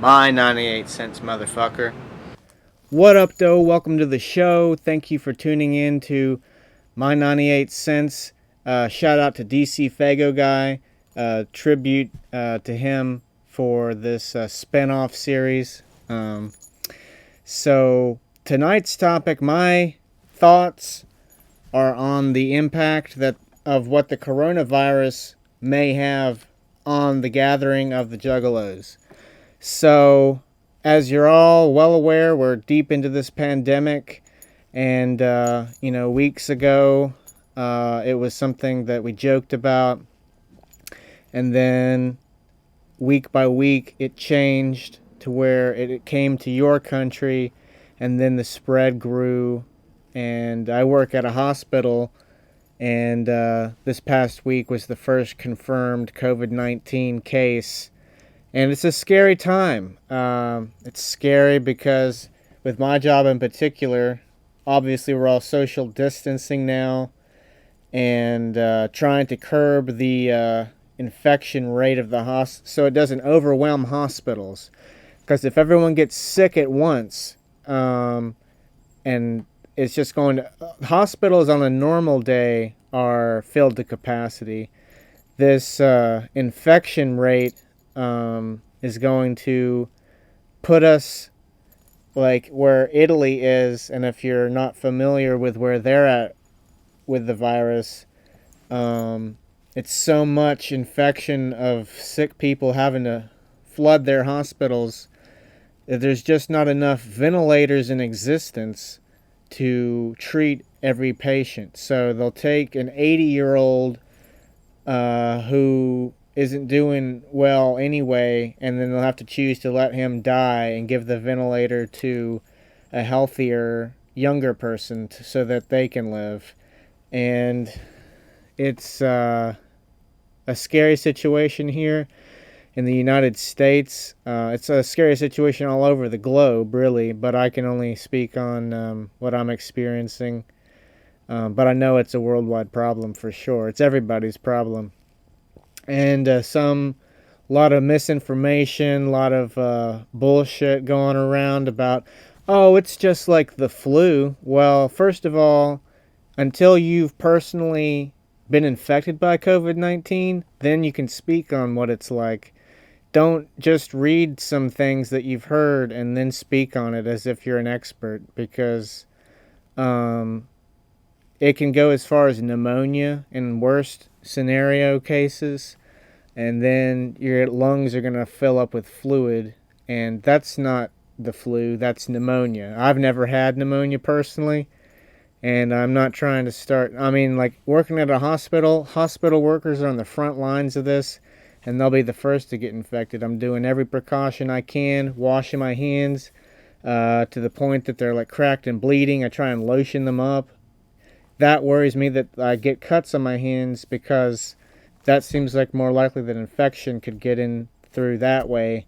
My 98 cents, motherfucker. What up, though? Welcome to the show. Thank you for tuning in to My 98 Cents. Shout out to DC Fago Guy. Tribute to him for this spin-off series. So, tonight's topic, my thoughts are on the impact of what the coronavirus may have on the gathering of the Juggalos. So, as you're all well aware, we're deep into this pandemic, and weeks ago, it was something that we joked about, and then week by week, it changed to where it came to your country, and then the spread grew. And I work at a hospital, and this past week was the first confirmed COVID-19 case. And it's a scary time. It's scary because with my job in particular, obviously we're all social distancing now and trying to curb the infection rate of the hospital so it doesn't overwhelm hospitals. Because if everyone gets sick at once, and it's just going to... Hospitals on a normal day are filled to capacity. This infection rate is going to put us like where Italy is, and if you're not familiar with where they're at with the virus, it's so much infection of sick people having to flood their hospitals that there's just not enough ventilators in existence to treat every patient. So they'll take an 80-year-old who isn't doing well anyway, and then they'll have to choose to let him die and give the ventilator to a healthier, younger person so that they can live. And it's a scary situation here in the United States. It's a scary situation all over the globe, really, but I can only speak on what I'm experiencing. But I know it's a worldwide problem for sure. It's everybody's problem. And a lot of misinformation, a lot of bullshit going around about, oh, it's just like the flu. Well, first of all, until you've personally been infected by COVID-19, then you can speak on what it's like. Don't just read some things that you've heard and then speak on it as if you're an expert, because it can go as far as pneumonia in worst scenario cases, and then your lungs are going to fill up with fluid, and that's not the flu, that's pneumonia. I've never had pneumonia personally, and I'm not trying to start... I mean, like, working at a hospital workers are on the front lines of this, and they'll be the first to get infected. I'm doing every precaution I can, washing my hands to the point that they're like cracked and bleeding. I try and lotion them up. That worries me, that I get cuts on my hands, because that seems like more likely that infection could get in through that way.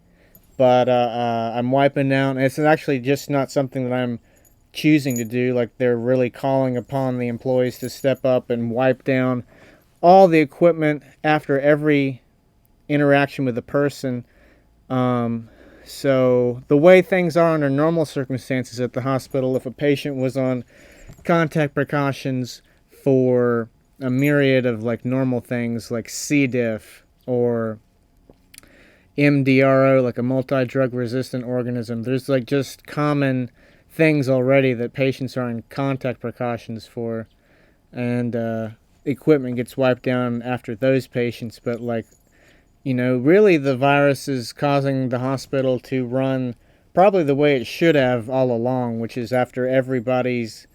But I'm wiping down. It's actually just not something that I'm choosing to do. Like, they're really calling upon the employees to step up and wipe down all the equipment after every interaction with a person. So the way things are under normal circumstances at the hospital, if a patient was on contact precautions for a myriad of like normal things like C. diff or MDRO, like a multi-drug resistant organism, there's like just common things already that patients are on contact precautions for, and equipment gets wiped down after those patients. But like, really the virus is causing the hospital to run probably the way it should have all along, which is after everybody's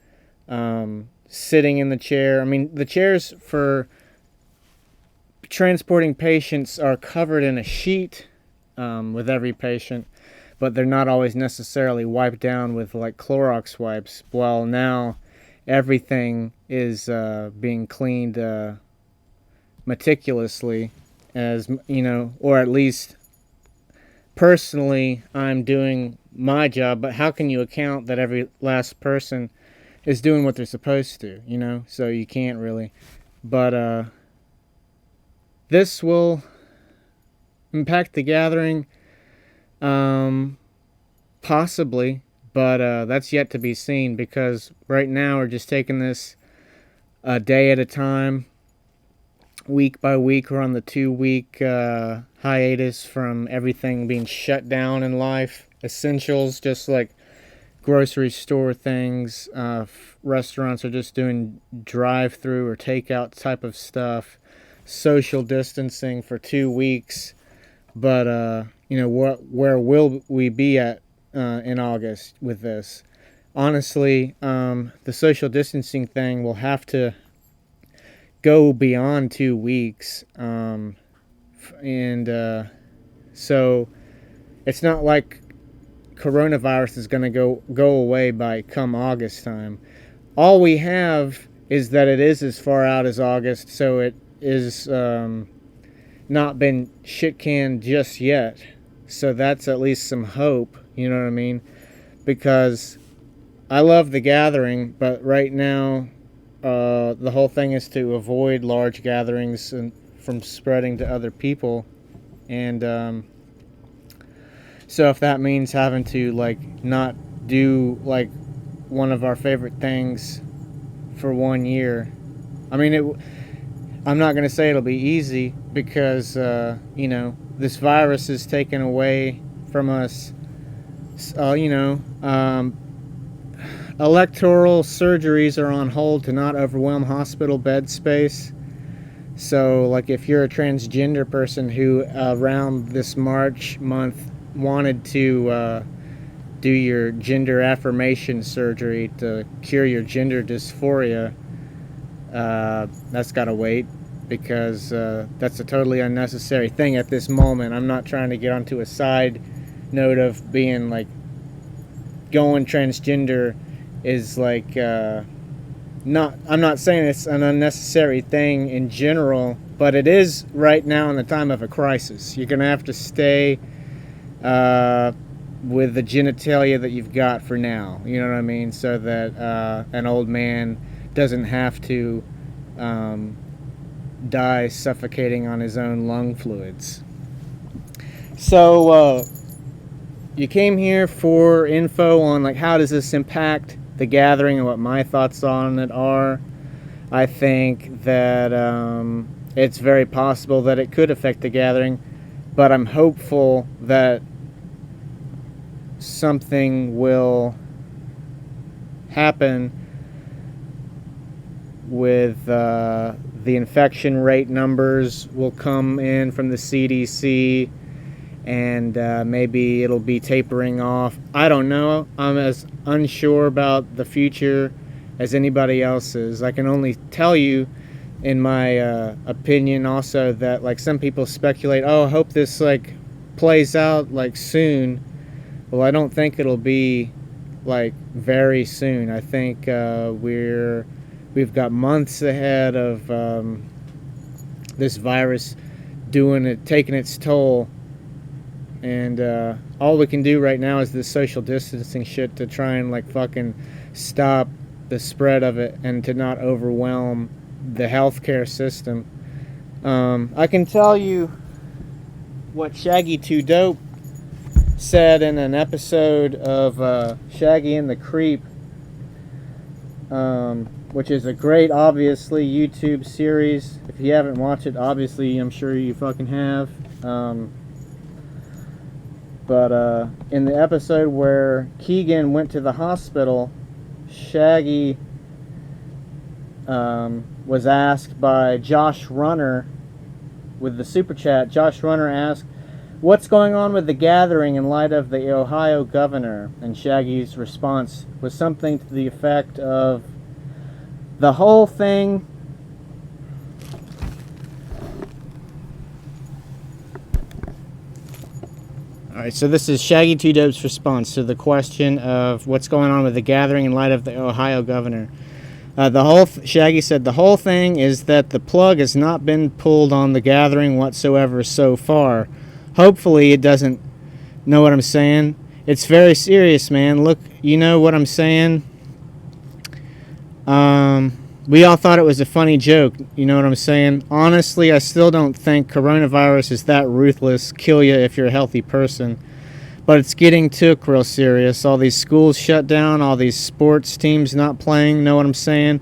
sitting in the chair. I mean, the chairs for transporting patients are covered in a sheet with every patient, but they're not always necessarily wiped down with like Clorox wipes. Well, now everything is being cleaned meticulously, as or at least personally I'm doing my job. But how can you account that every last person is doing what they're supposed to, so you can't really. But this will impact the gathering Possibly, but that's yet to be seen, because right now we're just taking this a day at a time, week by week. We're on the 2-week hiatus from everything being shut down in life. Essentials, just like grocery store things. Restaurants are just doing drive-through or takeout type of stuff. Social distancing for 2 weeks. But where will we be at in August with this? Honestly, the social distancing thing will have to go beyond 2 weeks, and so it's not like coronavirus is going to go away by come August time. All we have is that it is as far out as August, so it is not been shit canned just yet. So that's at least some hope, you know what I mean? Because I love the gathering, but right now the whole thing is to avoid large gatherings and from spreading to other people. And so if that means having to like not do like one of our favorite things for 1 year, I mean, I'm not going to say it'll be easy, because this virus is taken away from us. Electoral surgeries are on hold to not overwhelm hospital bed space. So, like, if you're a transgender person who around this March month wanted to do your gender affirmation surgery to cure your gender dysphoria, that's got to wait, because that's a totally unnecessary thing at this moment. I'm not trying to get onto a side note of being like going transgender is like I'm not saying it's an unnecessary thing in general, but it is right now in the time of a crisis. You're going to have to stay with the genitalia that you've got for now, you know what I mean, so that an old man doesn't have to die suffocating on his own lung fluids. So you came here for info on like how does this impact the gathering and what my thoughts on it are. I think that it's very possible that it could affect the gathering, but I'm hopeful that something will happen with the infection rate numbers will come in from the CDC, and maybe it'll be tapering off. I don't know. I'm as unsure about the future as anybody else is. I can only tell you, in my opinion, also that like some people speculate, oh, I hope this like plays out like soon. Well, I don't think it'll be like very soon. I think we've got months ahead of this virus taking its toll. And all we can do right now is this social distancing shit to try and like fucking stop the spread of it and to not overwhelm the healthcare system. I can tell you what Shaggy 2 Dope said in an episode of Shaggy and the Creep, which is a great, obviously, YouTube series. If you haven't watched it, obviously, I'm sure you fucking have. But in the episode where Keegan went to the hospital, Shaggy was asked by Josh Runner with the super chat. Josh Runner asked, "What's going on with the gathering in light of the Ohio governor?" And Shaggy's response was something to the effect of, "The whole thing Alright, so this is Shaggy 2 Dope's response to the question of what's going on with the gathering in light of the Ohio governor. Shaggy said, "The whole thing is that the plug has not been pulled on the gathering whatsoever so far. Hopefully it doesn't." Know what I'm saying? It's very serious, man. Look, you know what I'm saying? We all thought it was a funny joke. You know what I'm saying? Honestly, I still don't think coronavirus is that ruthless. Kill you if you're a healthy person. but it's getting took real serious. All these schools shut down, all these sports teams not playing, know what I'm saying?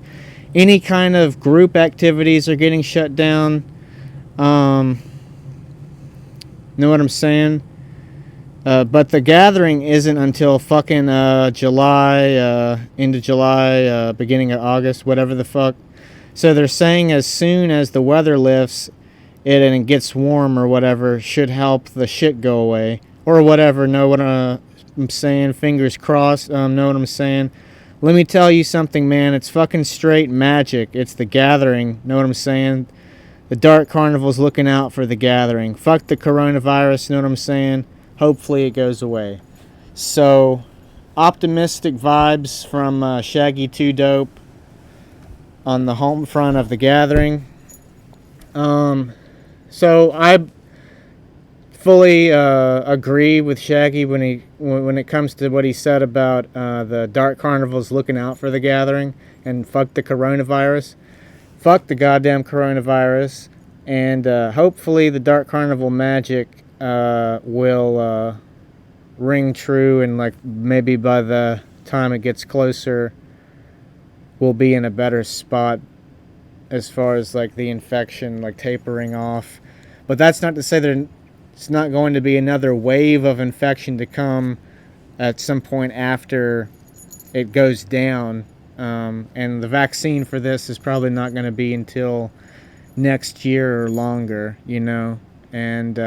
Any kind of group activities are getting shut down. Know what I'm saying? But the gathering isn't until fucking July, into July, beginning of August, whatever the fuck. So they're saying as soon as the weather lifts and it gets warm or whatever, should help the shit go away. Or whatever, know what I'm saying? Fingers crossed, know what I'm saying? Let me tell you something, man. It's fucking straight magic. It's the gathering, know what I'm saying? The Dark Carnival's looking out for the gathering. Fuck the coronavirus, know what I'm saying? Hopefully it goes away. So, optimistic vibes from Shaggy 2 Dope on the home front of the gathering. So I fully agree with Shaggy when it comes to what he said about the Dark Carnival's looking out for the gathering, and fuck the coronavirus. Fuck the goddamn coronavirus, and hopefully the Dark Carnival magic will ring true, and like maybe by the time it gets closer, we'll be in a better spot as far as like the infection like tapering off. But that's not to say there's not going to be another wave of infection to come at some point after it goes down. And the vaccine for this is probably not going to be until next year or longer, you know. And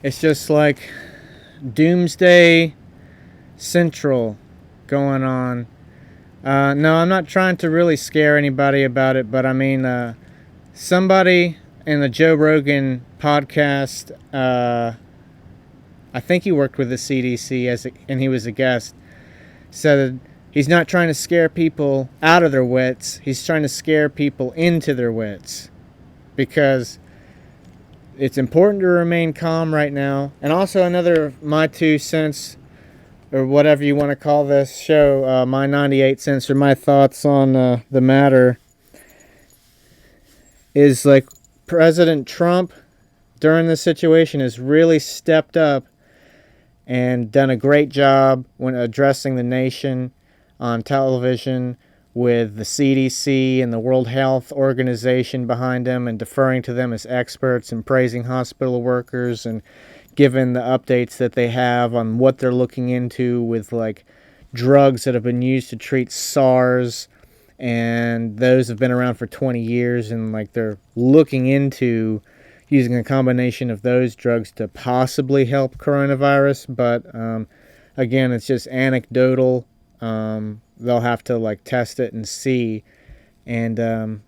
it's just like doomsday central going on. No, I'm not trying to really scare anybody about it, but I mean, somebody in the Joe Rogan podcast, I think he worked with the CDC and he was a guest, said he's not trying to scare people out of their wits, he's trying to scare people into their wits, because it's important to remain calm right now. And also another of my 2 cents, or whatever you want to call this show, my 98 cents or my thoughts on the matter, is like President Trump during this situation has really stepped up and done a great job when addressing the nation on television, with the CDC and the World Health Organization behind him, and deferring to them as experts, and praising hospital workers, and given the updates that they have on what they're looking into with like drugs that have been used to treat SARS, and those have been around for 20 years, and like they're looking into using a combination of those drugs to possibly help coronavirus. But again, it's just anecdotal. They'll have to like test it and see. And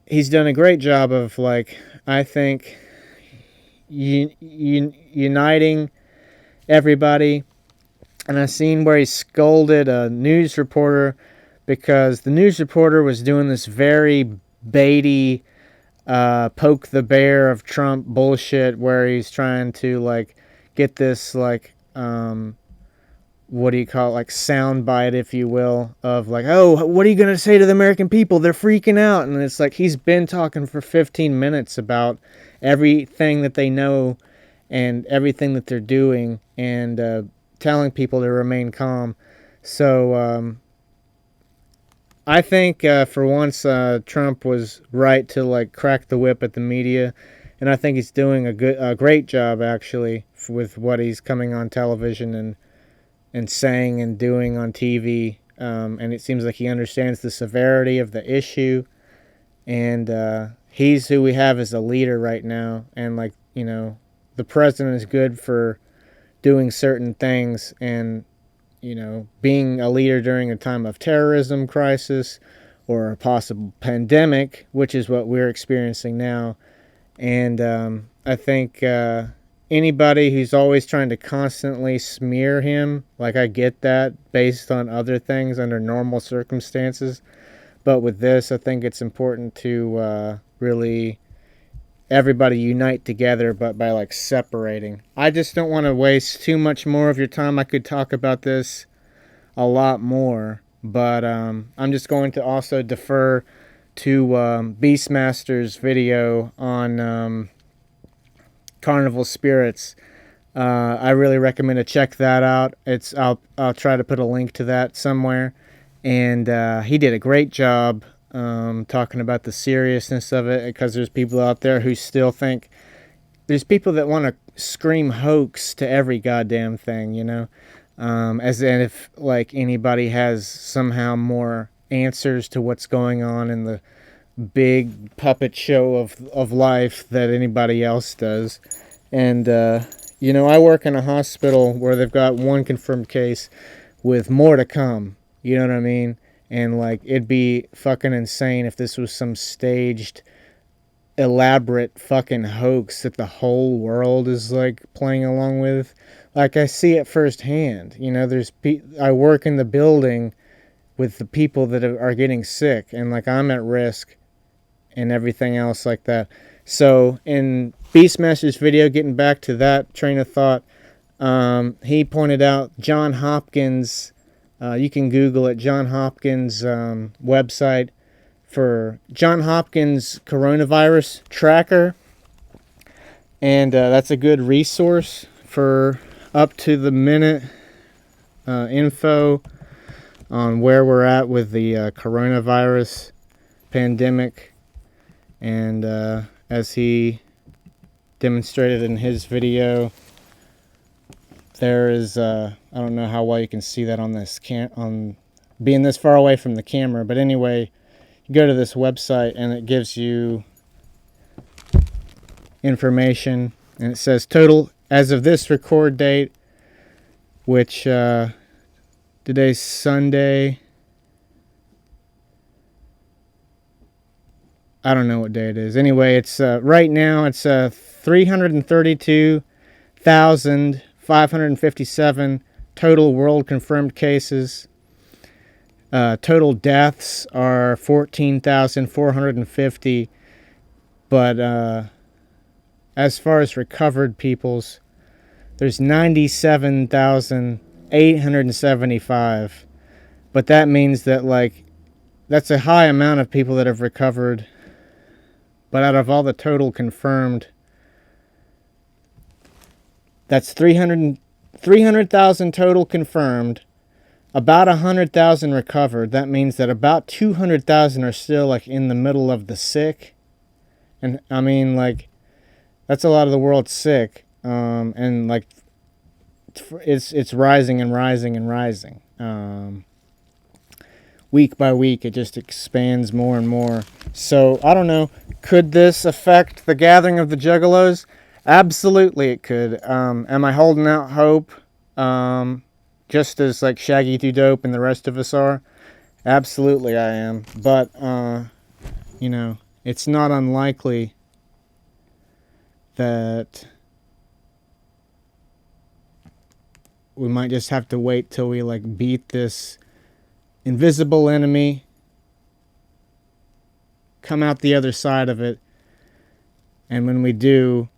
he's done a great job of, like, I think, uniting everybody. And I seen where he scolded a news reporter because the news reporter was doing this very baity poke the bear of Trump bullshit, where he's trying to like get this like what do you call it, like soundbite, if you will, of like, oh, what are you gonna say to the American people? They're freaking out. And it's like he's been talking for 15 minutes about everything that they know and everything that they're doing, and telling people to remain calm. So I think for once Trump was right to like crack the whip at the media, and I think he's doing a great job actually with what he's coming on television and saying and doing on TV. And it seems like he understands the severity of the issue, and he's who we have as a leader right now. And like, you know, the president is good for doing certain things, and you know, being a leader during a time of terrorism crisis or a possible pandemic, which is what we're experiencing now. And I think anybody who's always trying to constantly smear him, like, I get that based on other things under normal circumstances, but with this, I think it's important to really everybody unite together, but by like separating. I just don't want to waste too much more of your time. I could talk about this a lot more, but I'm just going to also defer to BstMstR's video on Carnival Spirits. I really recommend to check that out. I'll try to put a link to that somewhere. And he did a great job talking about the seriousness of it, because there's people out there who still think, there's people that want to scream hoax to every goddamn thing, you know, as if like anybody has somehow more answers to what's going on in the big puppet show of life that anybody else does. And you know, I work in a hospital where they've got one confirmed case with more to come. You know what I mean? And like, it'd be fucking insane if this was some staged, elaborate fucking hoax that the whole world is like playing along with. Like, I see it firsthand. You know, I work in the building with the people that are getting sick, and like, I'm at risk and everything else like that. So in BstMstR's video, getting back to that train of thought, he pointed out John Hopkins. You can Google it, John Hopkins website for John Hopkins coronavirus tracker. And that's a good resource for up to the minute info on where we're at with the coronavirus pandemic. And as he demonstrated in his video, there is I don't know how well you can see that on this on being this far away from the camera, but anyway, you go to this website and it gives you information, and it says total as of this record date, which today's Sunday. I don't know what day it is. Anyway, it's right now it's 332,557 total world confirmed cases. Total deaths are 14,450. But as far as recovered peoples, there's 97,875. But that means that, like, that's a high amount of people that have recovered. But out of all the total confirmed, that's 300,000 total confirmed, about 100,000 recovered. That means that about 200,000 are still like in the middle of the sick. And I mean, like, that's a lot of the world sick. And like, it's rising and rising and rising. Week by week, it just expands more and more. So, I don't know. Could this affect the gathering of the Juggalos? Absolutely it could. Am I holding out hope? Just as like Shaggy 2 Dope and the rest of us are? Absolutely I am. But, you know, it's not unlikely that we might just have to wait till we like beat this invisible enemy, come out the other side of it, and when we do,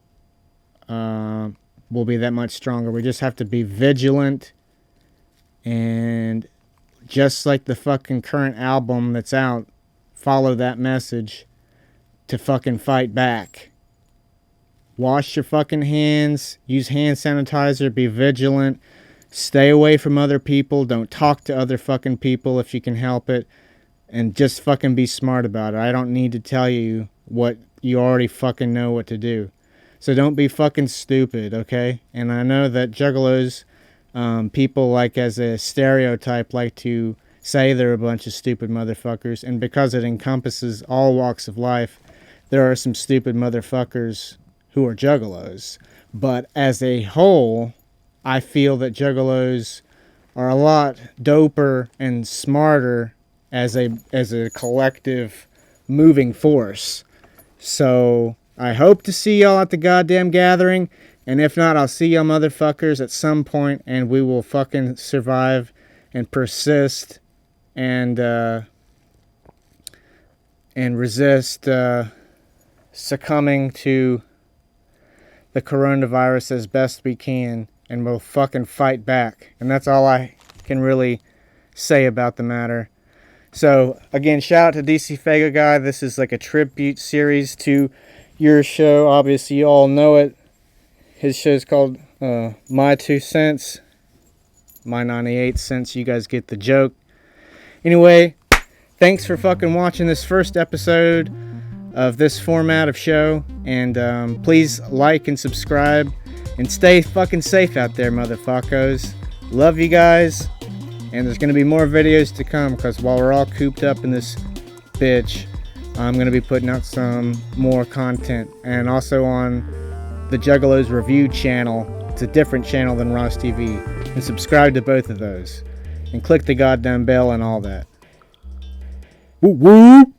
we'll be that much stronger. We just have to be vigilant, and just like the fucking current album that's out, follow that message to fucking fight back. Wash your fucking hands, use hand sanitizer, be vigilant, stay away from other people, don't talk to other fucking people if you can help it, and just fucking be smart about it. I don't need to tell you what you already fucking know what to do. So don't be fucking stupid, okay? And I know that juggalos, people like as a stereotype like to say they're a bunch of stupid motherfuckers, and because it encompasses all walks of life, there are some stupid motherfuckers who are juggalos. But as a whole, I feel that juggalos are a lot doper and smarter as a collective moving force. So I hope to see y'all at the goddamn gathering, and if not, I'll see y'all motherfuckers at some point, and we will fucking survive and persist and resist succumbing to the coronavirus as best we can, and we'll fucking fight back. And that's all I can really say about the matter. So, again, shout out to DC Fago Guy. This is like a tribute series to your show. Obviously, you all know it. His show's called my 2 cents, my 98 cents. You guys get the joke. Anyway, thanks for fucking watching this first episode of this format of show. And please like and subscribe. And stay fucking safe out there, motherfuckers. Love you guys. And there's going to be more videos to come, because while we're all cooped up in this bitch, I'm going to be putting out some more content. And also on the Juggalos Review channel. It's a different channel than Ross TV. And subscribe to both of those. And click the goddamn bell and all that. Woo woo!